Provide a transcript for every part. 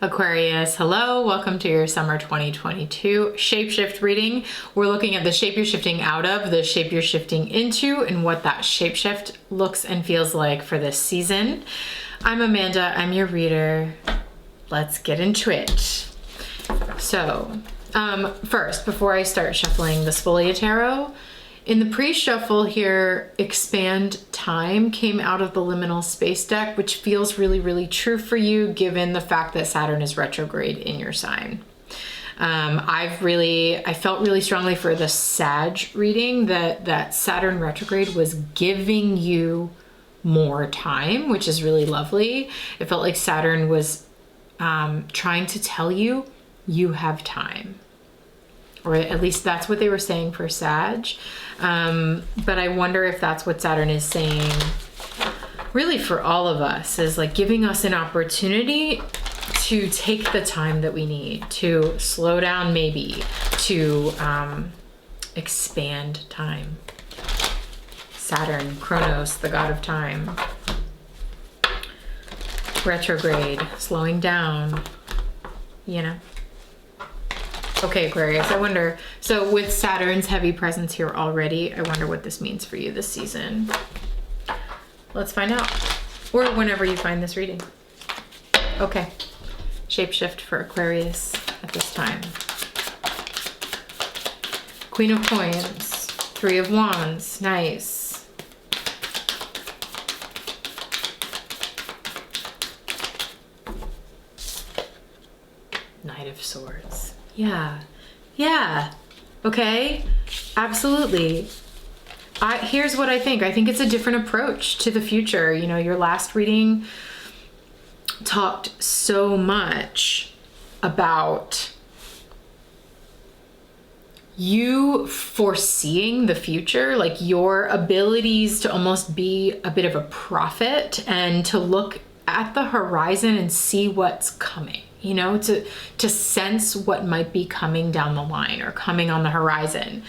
Aquarius, hello, welcome to your summer 2022 shapeshift reading. We're looking at the shape you're shifting out of, the shape you're shifting into, and what that shapeshift looks and feels like for this season. I'm Amanda, I'm your reader. Let's get into it. So, first, before I start shuffling the Spolia Tarot, in the pre-shuffle here, Expand Time came out of the Liminal space deck, which feels really, really true for you given the fact that Saturn is retrograde in your sign. I felt really strongly for the Sag reading that Saturn retrograde was giving you more time, which is really lovely. It felt like Saturn was trying to tell you, you have time. Or at least that's what they were saying for Sag. But I wonder if that's what Saturn is saying really for all of us, is like giving us an opportunity to take the time that we need, to slow down maybe, to expand time. Saturn, Kronos, the god of time. Retrograde, slowing down, you know. Okay, Aquarius, I wonder, so with Saturn's heavy presence here already, I wonder what this means for you this season. Let's find out. Or whenever you find this reading. Okay, shapeshift for Aquarius at this time. Queen of Coins, Three of Wands, nice. Knight of Swords. Yeah, okay, absolutely. Here's what I think. I think it's a different approach to the future. You know, your last reading talked so much about you foreseeing the future, like your abilities to almost be a bit of a prophet and to look at the horizon and see what's coming. You know, to sense what might be coming down the line or coming on the horizon.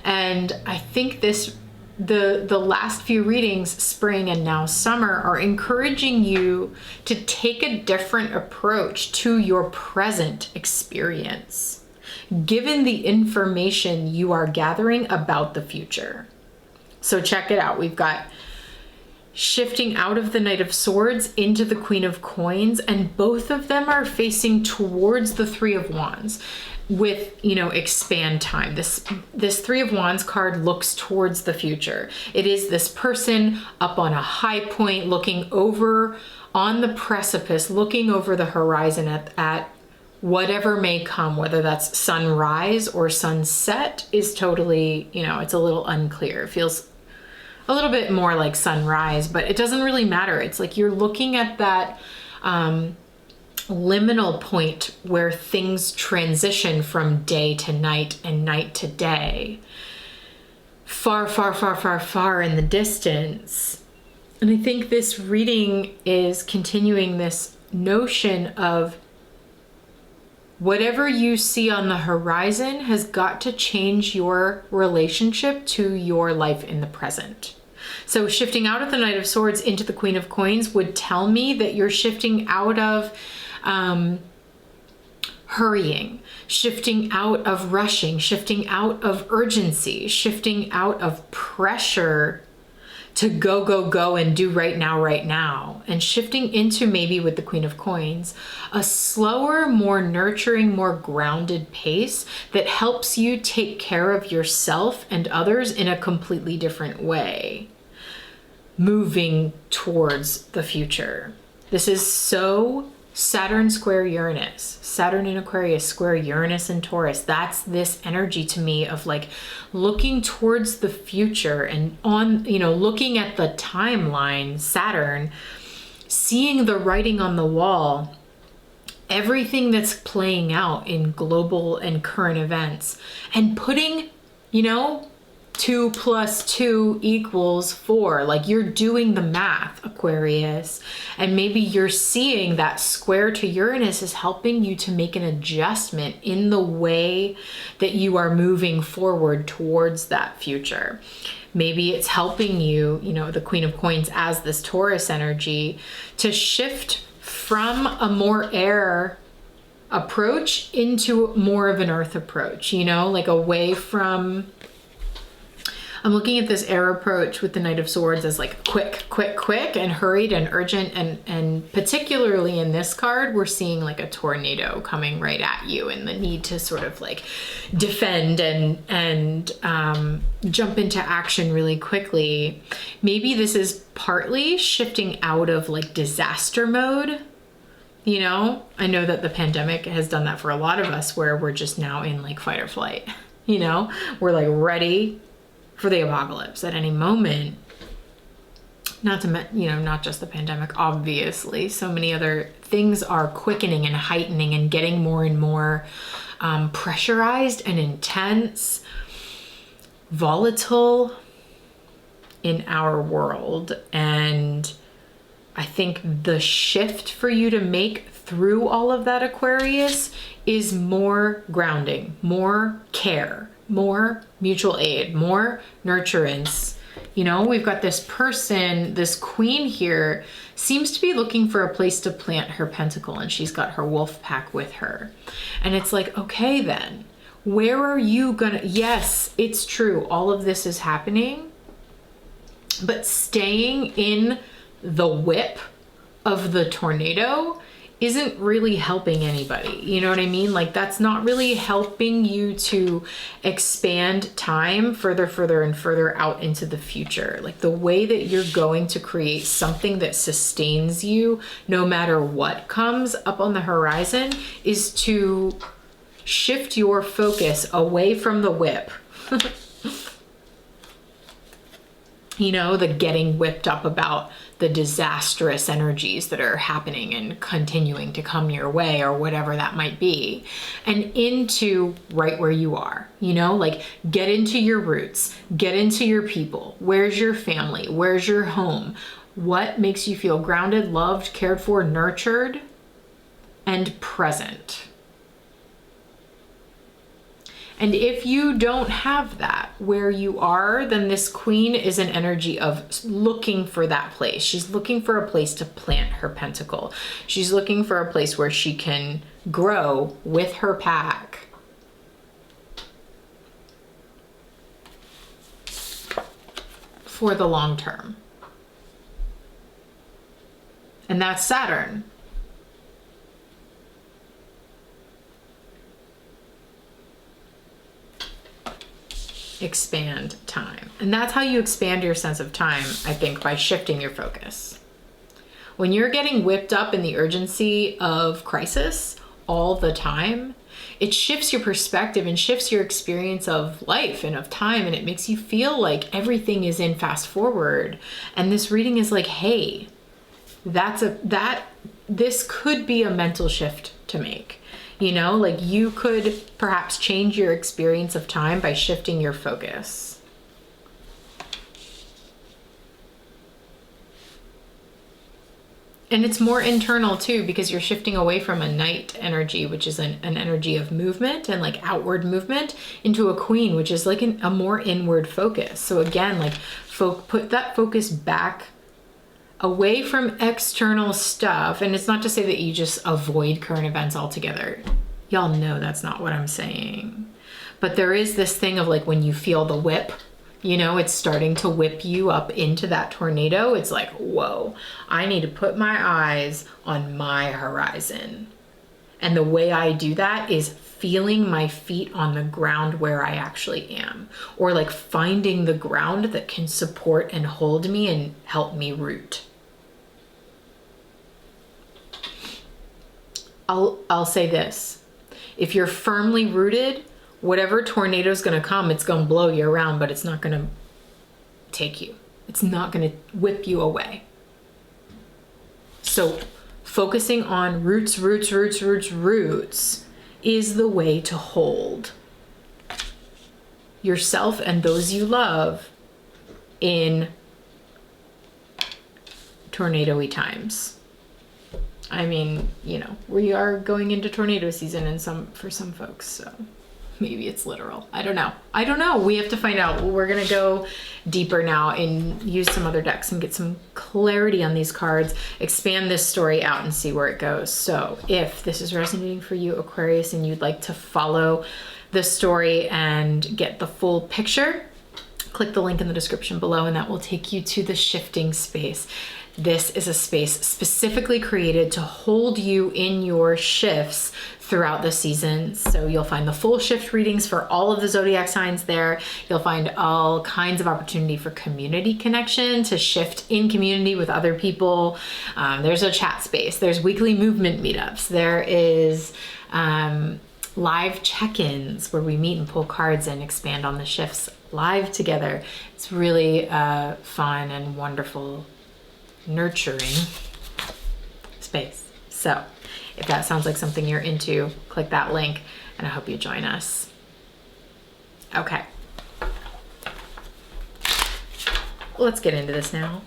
And I think the last few readings, spring and now summer, are encouraging you to take a different approach to your present experience, given the information you are gathering about the future. So check it out. We've got shifting out of the Knight of Swords into the Queen of Coins, and both of them are facing towards the Three of Wands with, you know, Expand Time. This Three of Wands card looks towards the future. It is this person up on a high point, looking over on the precipice, looking over the horizon at whatever may come, whether that's sunrise or sunset is totally, you know, it's a little unclear. It feels a little bit more like sunrise, but it doesn't really matter. It's like you're looking at that liminal point where things transition from day to night and night to day. Far, far, far, far, far in the distance. And I think this reading is continuing this notion of whatever you see on the horizon has got to change your relationship to your life in the present. So shifting out of the Knight of Swords into the Queen of Coins would tell me that you're shifting out of hurrying, shifting out of rushing, shifting out of urgency, shifting out of pressure to go, go, go and do right now, and shifting into, maybe with the Queen of Coins, a slower, more nurturing, more grounded pace that helps you take care of yourself and others in a completely different way, moving towards the future. This is so Saturn square Uranus, Saturn in Aquarius square Uranus and Taurus. That's this energy to me of like looking towards the future and on, you know, looking at the timeline, Saturn, seeing the writing on the wall, everything that's playing out in global and current events, and putting, you know, 2 + 2 = 4. Like you're doing the math, Aquarius, and maybe you're seeing that square to Uranus is helping you to make an adjustment in the way that you are moving forward towards that future. Maybe it's helping you, you know, the Queen of Coins as this Taurus energy, to shift from a more air approach into more of an earth approach, you know, like away from, I'm looking at this air approach with the Knight of Swords as like quick, quick, quick and hurried and urgent. And particularly in this card, we're seeing like a tornado coming right at you and the need to sort of like defend and jump into action really quickly. Maybe this is partly shifting out of like disaster mode. You know, I know that the pandemic has done that for a lot of us where we're just now in like fight or flight, you know, we're like ready for the apocalypse at any moment. Not to, you know, not just the pandemic, obviously. So many other things are quickening and heightening and getting more and more pressurized and intense, volatile in our world. And I think the shift for you to make through all of that, Aquarius, is more grounding, more care, more mutual aid, more nurturance. You know, we've got this person, this queen here, seems to be looking for a place to plant her pentacle, and she's got her wolf pack with her. And it's like, okay, then, where are you gonna, yes, it's true, all of this is happening, but staying in the whip of the tornado isn't really helping anybody. You know what I mean? Like that's not really helping you to expand time further, and further out into the future. Like the way that you're going to create something that sustains you no matter what comes up on the horizon is to shift your focus away from the whip. You know, the getting whipped up about the disastrous energies that are happening and continuing to come your way or whatever that might be, and into right where you are, you know, like get into your roots, get into your people. Where's your family? Where's your home? What makes you feel grounded, loved, cared for, nurtured, and present? And if you don't have that where you are, then this queen is an energy of looking for that place. She's looking for a place to plant her pentacle. She's looking for a place where she can grow with her pack. For the long term. And that's Saturn. Expand time. And that's how you expand your sense of time, I think, by shifting your focus. When you're getting whipped up in the urgency of crisis all the time, it shifts your perspective and shifts your experience of life and of time, and it makes you feel like everything is in fast forward. And this reading is like, hey, this could be a mental shift to make. You know, like you could perhaps change your experience of time by shifting your focus. And it's more internal too, because you're shifting away from a knight energy, which is an energy of movement and like outward movement, into a queen, which is like a more inward focus. So again, like put that focus back away from external stuff. And it's not to say that you just avoid current events altogether. Y'all know that's not what I'm saying. But there is this thing of like when you feel the whip, you know, it's starting to whip you up into that tornado. It's like, whoa, I need to put my eyes on my horizon. And the way I do that is feeling my feet on the ground where I actually am, or like finding the ground that can support and hold me and help me root. I'll say this. If you're firmly rooted, whatever tornado is going to come, it's going to blow you around, but it's not going to take you. It's not going to whip you away. So focusing on roots is the way to hold yourself and those you love in tornado-y times. I mean, you know, we are going into tornado season for some folks, so Maybe it's literal. I don't know. I don't know. We have to find out. We're going to go deeper now and use some other decks and get some clarity on these cards, expand this story out and see where it goes. So if this is resonating for you, Aquarius, and you'd like to follow the story and get the full picture, click the link in the description below and that will take you to the shifting space. This is a space specifically created to hold you in your shifts throughout the season. So you'll find the full shift readings for all of the zodiac signs there. You'll find all kinds of opportunity for community connection, to shift in community with other people. There's a chat space. There's weekly movement meetups. There is live check-ins where we meet and pull cards and expand on the shifts live together. It's really fun and wonderful, nurturing space. So if that sounds like something you're into, click that link and I hope you join us. Okay. Let's get into this now.